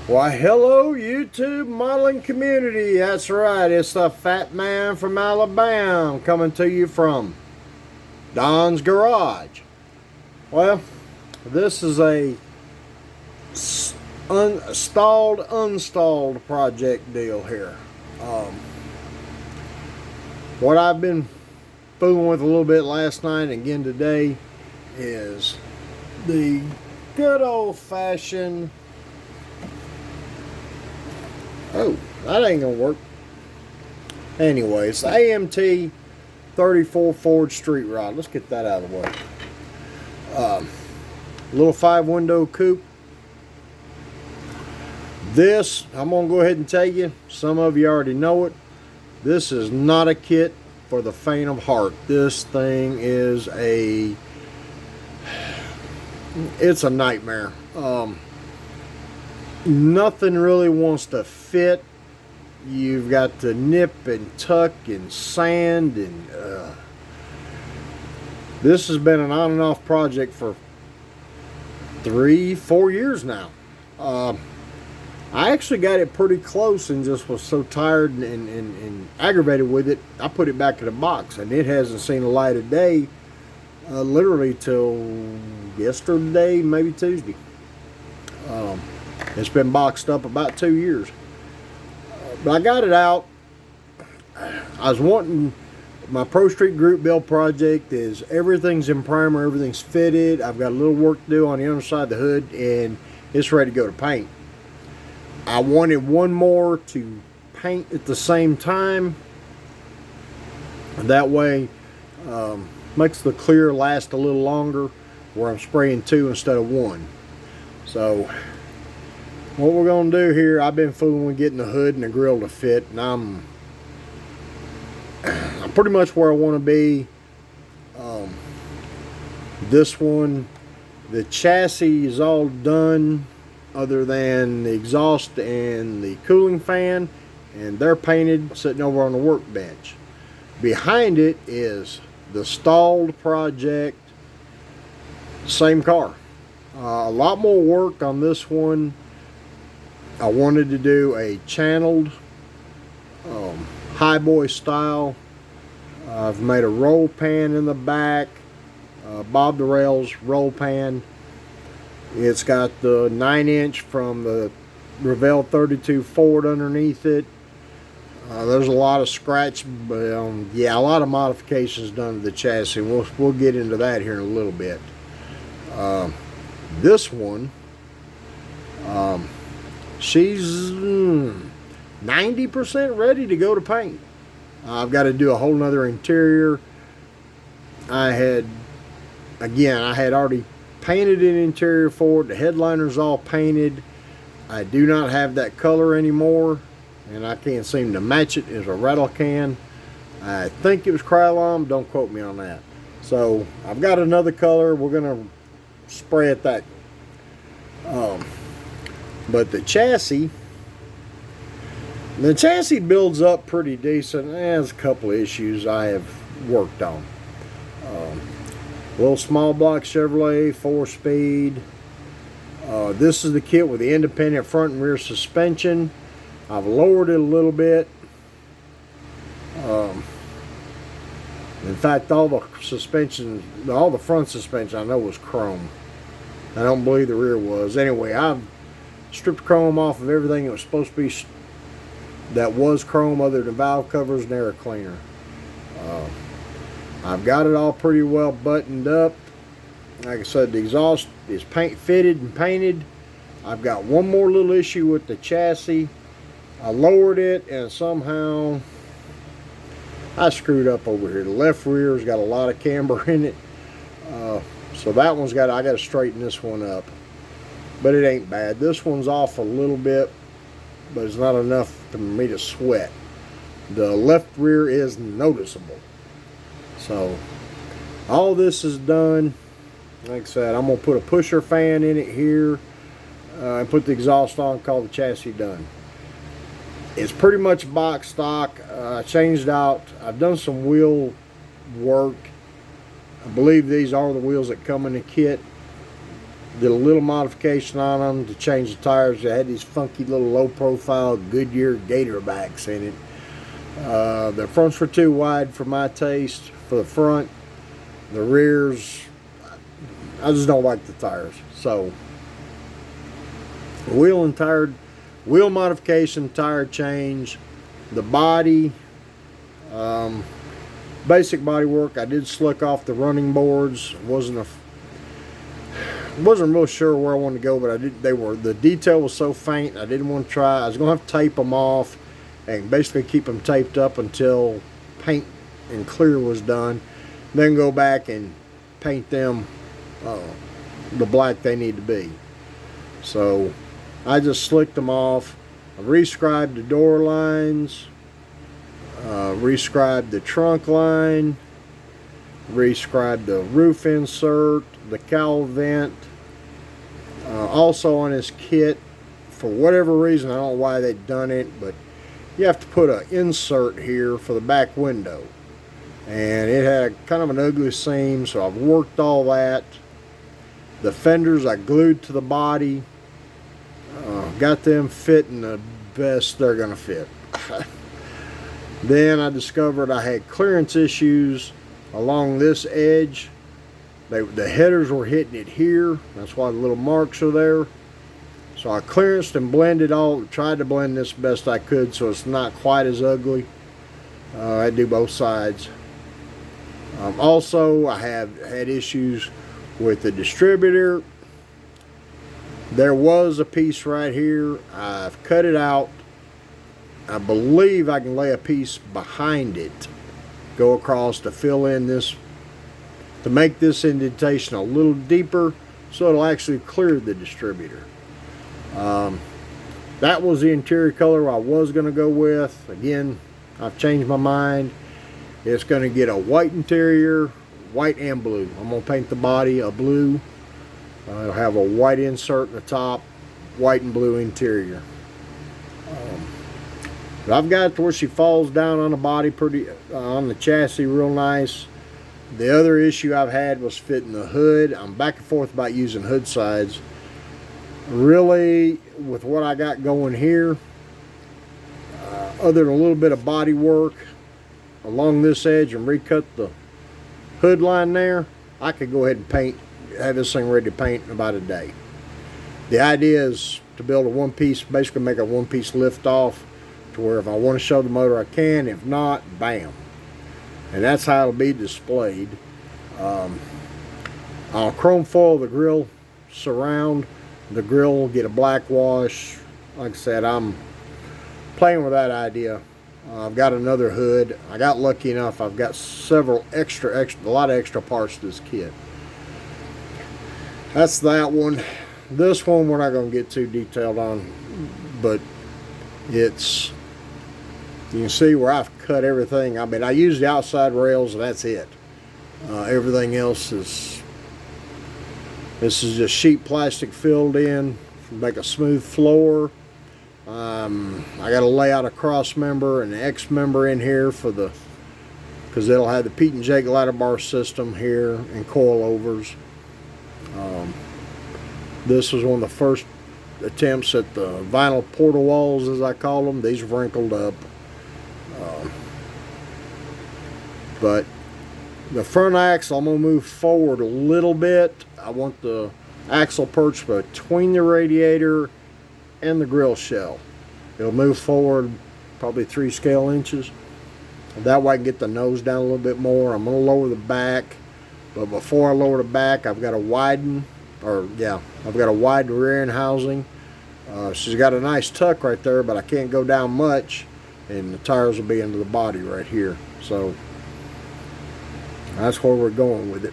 Why, hello, YouTube modeling community. That's right, it's the Fat Man from Alabama coming to you from Don's Garage. Well, this is a unstalled project deal here. What I've been fooling with a little bit last night and again today is the good old-fashioned... Oh, that ain't gonna work. Anyway, it's the AMT 34 Ford Street Rod. Let's get that out of the way. Little 5-window coupe. This, I'm gonna go ahead and tell you, some of you already know it. This is not a kit for the faint of heart. This thing is it's a nightmare. Nothing really wants to fit. You've got to nip and tuck and sand, and this has been an on and off project for 3-4 years now. I actually got it pretty close and just was so tired and aggravated with it, I put it back in the box, and it hasn't seen the light of day literally till yesterday, maybe Tuesday. It's been boxed up about 2 years. But I got it out. I was wanting, my Pro Street Group build project is everything's in primer, everything's fitted. I've got a little work to do on the underside of the hood, and it's ready to go to paint. I wanted one more to paint at the same time. That way, makes the clear last a little longer, where I'm spraying 2 instead of 1. So what we're going to do here, I've been fooling with getting the hood and the grill to fit, and I'm pretty much where I want to be. This one, the chassis is all done other than the exhaust and the cooling fan, and they're painted sitting over on the workbench. Behind it is the stalled project, same car. A lot more work on this one. I wanted to do a channeled highboy style. I've made a roll pan in the back, Bob the Rails roll pan. It's got the 9-inch from the Revell 32 Ford underneath it. There's a lot of scratch, yeah, a lot of modifications done to the chassis. We'll get into that here in a little bit. This one, she's 90% ready to go to paint. I've got to do a whole nother interior. I had already painted an interior for it. The headliner's all painted. I do not have that color anymore, and I can't seem to match it as a rattle can. I think it was Krylon, don't quote me on that. So I've got another color. We're gonna spray it that. But the chassis builds up pretty decent. There's a couple of issues I have worked on. Little small block Chevrolet 4-speed. This is the kit with the independent front and rear suspension. I've lowered it a little bit. In fact, all the suspension, all the front suspension I know was chrome. I don't believe the rear was. Anyway, I've stripped chrome off of everything that was supposed to be that was chrome, other than valve covers and air cleaner. I've got it all pretty well buttoned up. Like I said, the exhaust is fitted and painted. I've got one more little issue with the chassis. I lowered it and somehow I screwed up over here. The left rear's got a lot of camber in it. So that one's I got to straighten this one up. But it ain't bad. This one's off a little bit, but it's not enough for me to sweat. The left rear is noticeable. So all this is done. Like I said, I'm going to put a pusher fan in it here and put the exhaust on, call the chassis done. It's pretty much box stock. I changed out, I've done some wheel work. I believe these are the wheels that come in the kit. Did a little modification on them to change the tires. They had these funky little low profile Goodyear Gator backs in it. The fronts were too wide for my taste for the front. The rears, I just don't like the tires. So wheel modification, tire change, the body, basic body work. I did slick off the running boards. Wasn't real sure where I wanted to go, but the detail was so faint I didn't want to try. I was gonna have to tape them off and basically keep them taped up until paint and clear was done, then go back and paint them the black they need to be. So I just slicked them off. I rescribed the door lines, rescribed the trunk line, rescribed the roof insert, the cowl vent. Also on this kit, for whatever reason, I don't know why they've done it, but you have to put an insert here for the back window. And it had kind of an ugly seam, so I've worked all that. The fenders I glued to the body. Got them fitting the best they're going to fit. Then I discovered I had clearance issues along this edge. The headers were hitting it here. That's why the little marks are there. So I clearanced and blended tried to blend this best I could so it's not quite as ugly. I do both sides. Also, I have had issues with the distributor. There was a piece right here. I've cut it out. I believe I can lay a piece behind it, go across to fill in this, to make this indentation a little deeper so it'll actually clear the distributor. That was the interior color I was going to go with. Again, I've changed my mind. It's going to get a white interior, white and blue. I'm going to paint the body a blue. It'll have a white insert in the top, white and blue interior. But I've got it to where she falls down on the body on the chassis real nice. The other issue I've had was fitting the hood. I'm back and forth about using hood sides. Really, with what I got going here, other than a little bit of body work along this edge and recut the hood line there, I could go ahead and have this thing ready to paint in about a day. The idea is to build a one-piece, basically make a one-piece lift off to where if I want to show the motor I can, if not, bam. And that's how it'll be displayed. I'll chrome foil the grill surround. The grill will get a black wash. Like I said, I'm playing with that idea. I've got another hood. I got lucky enough. I've got several a lot of extra parts to this kit. That's that one. This one we're not going to get too detailed on, but you can see where I've cut everything. I mean, I use the outside rails and that's it. Everything else this is just sheet plastic filled in to make a smooth floor. I got to lay out a cross member and an X member in here because it'll have the Pete and Jake ladder bar system here and coilovers. This was one of the first attempts at the vinyl portal walls, as I call them. These wrinkled up. But the front axle, I'm going to move forward a little bit. I want the axle perched between the radiator and the grill shell. It'll move forward probably 3 scale inches. That way I can get the nose down a little bit more. I'm going to lower the back. But before I lower the back, I've got to widen, I've got a wide rear end housing. She's got a nice tuck right there, but I can't go down much, and the tires will be into the body right here. So that's where we're going with it.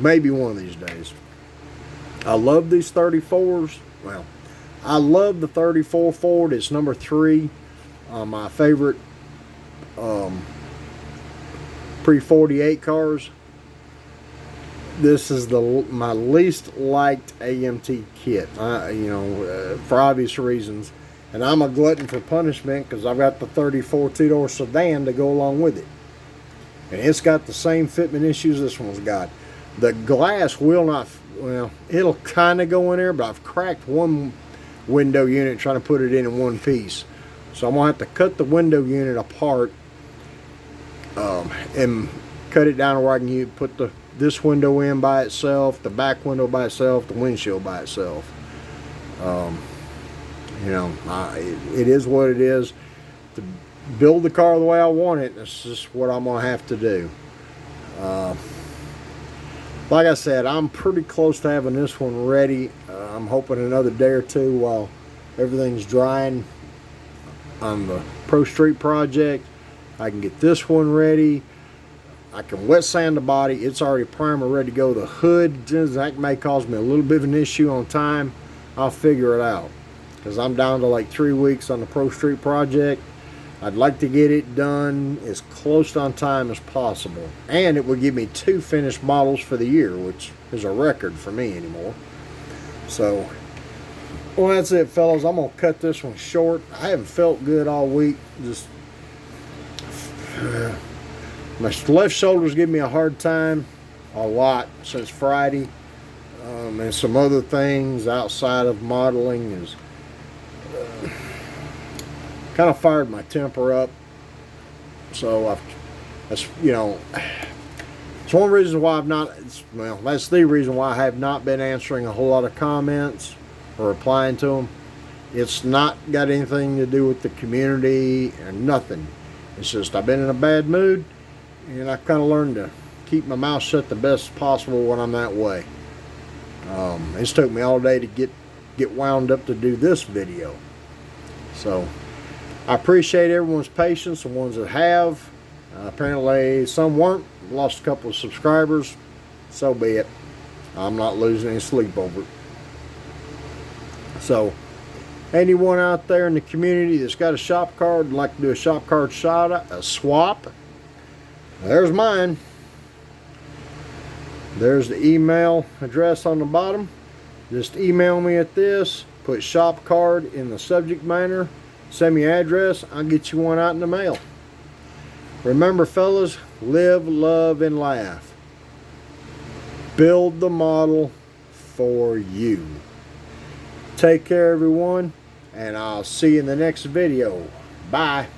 Maybe one of these days. I love these 34s. Well, I love the 34 Ford. It's number 3. My favorite pre-48 cars. This is my least liked AMT kit, for obvious reasons. And I'm a glutton for punishment because I've got the 34 two-door sedan to go along with it. And it's got the same fitment issues this one's got. The glass will not, well, it'll kind of go in there, but I've cracked one window unit trying to put it in one piece. So I'm going to have to cut the window unit apart and cut it down where I can put this window in by itself, the back window by itself, the windshield by itself. You know, it is what it is. To build the car the way I want it, that's just what I'm going to have to do. Like I said, I'm pretty close to having this one ready. I'm hoping another day or two while everything's drying on the Pro Street project, I can get this one ready. I can wet sand the body. It's already primer ready to go. The hood, that may cause me a little bit of an issue on time. I'll figure it out, because I'm down to like 3 weeks on the Pro Street project. I'd like to get it done as close on time as possible, and it would give me 2 finished models for the year, which is a record for me anymore. So, well, that's it, fellas. I'm gonna cut this one short. I haven't felt good all week. Just my left shoulder's giving me a hard time a lot since Friday, and some other things outside of modeling is kind of fired my temper up. So that's, you know, it's one reason why I've not, well, that's the reason why I have not been answering a whole lot of comments or replying to them. It's not got anything to do with the community or nothing. It's just I've been in a bad mood, and I've kind of learned to keep my mouth shut the best possible when I'm that way. It's took me all day to get wound up to do this video. So I appreciate everyone's patience, the ones that have. Apparently some weren't. Lost a couple of subscribers. So be it. I'm not losing any sleep over it. So anyone out there in the community that's got a shop card and like to do a shop card swap, there's mine. There's the email address on the bottom. Just email me at this, put shop card in the subject matter, send me your address, I'll get you one out in the mail. Remember, fellas, live, love, and laugh. Build the model for you. Take care, everyone, and I'll see you in the next video. Bye.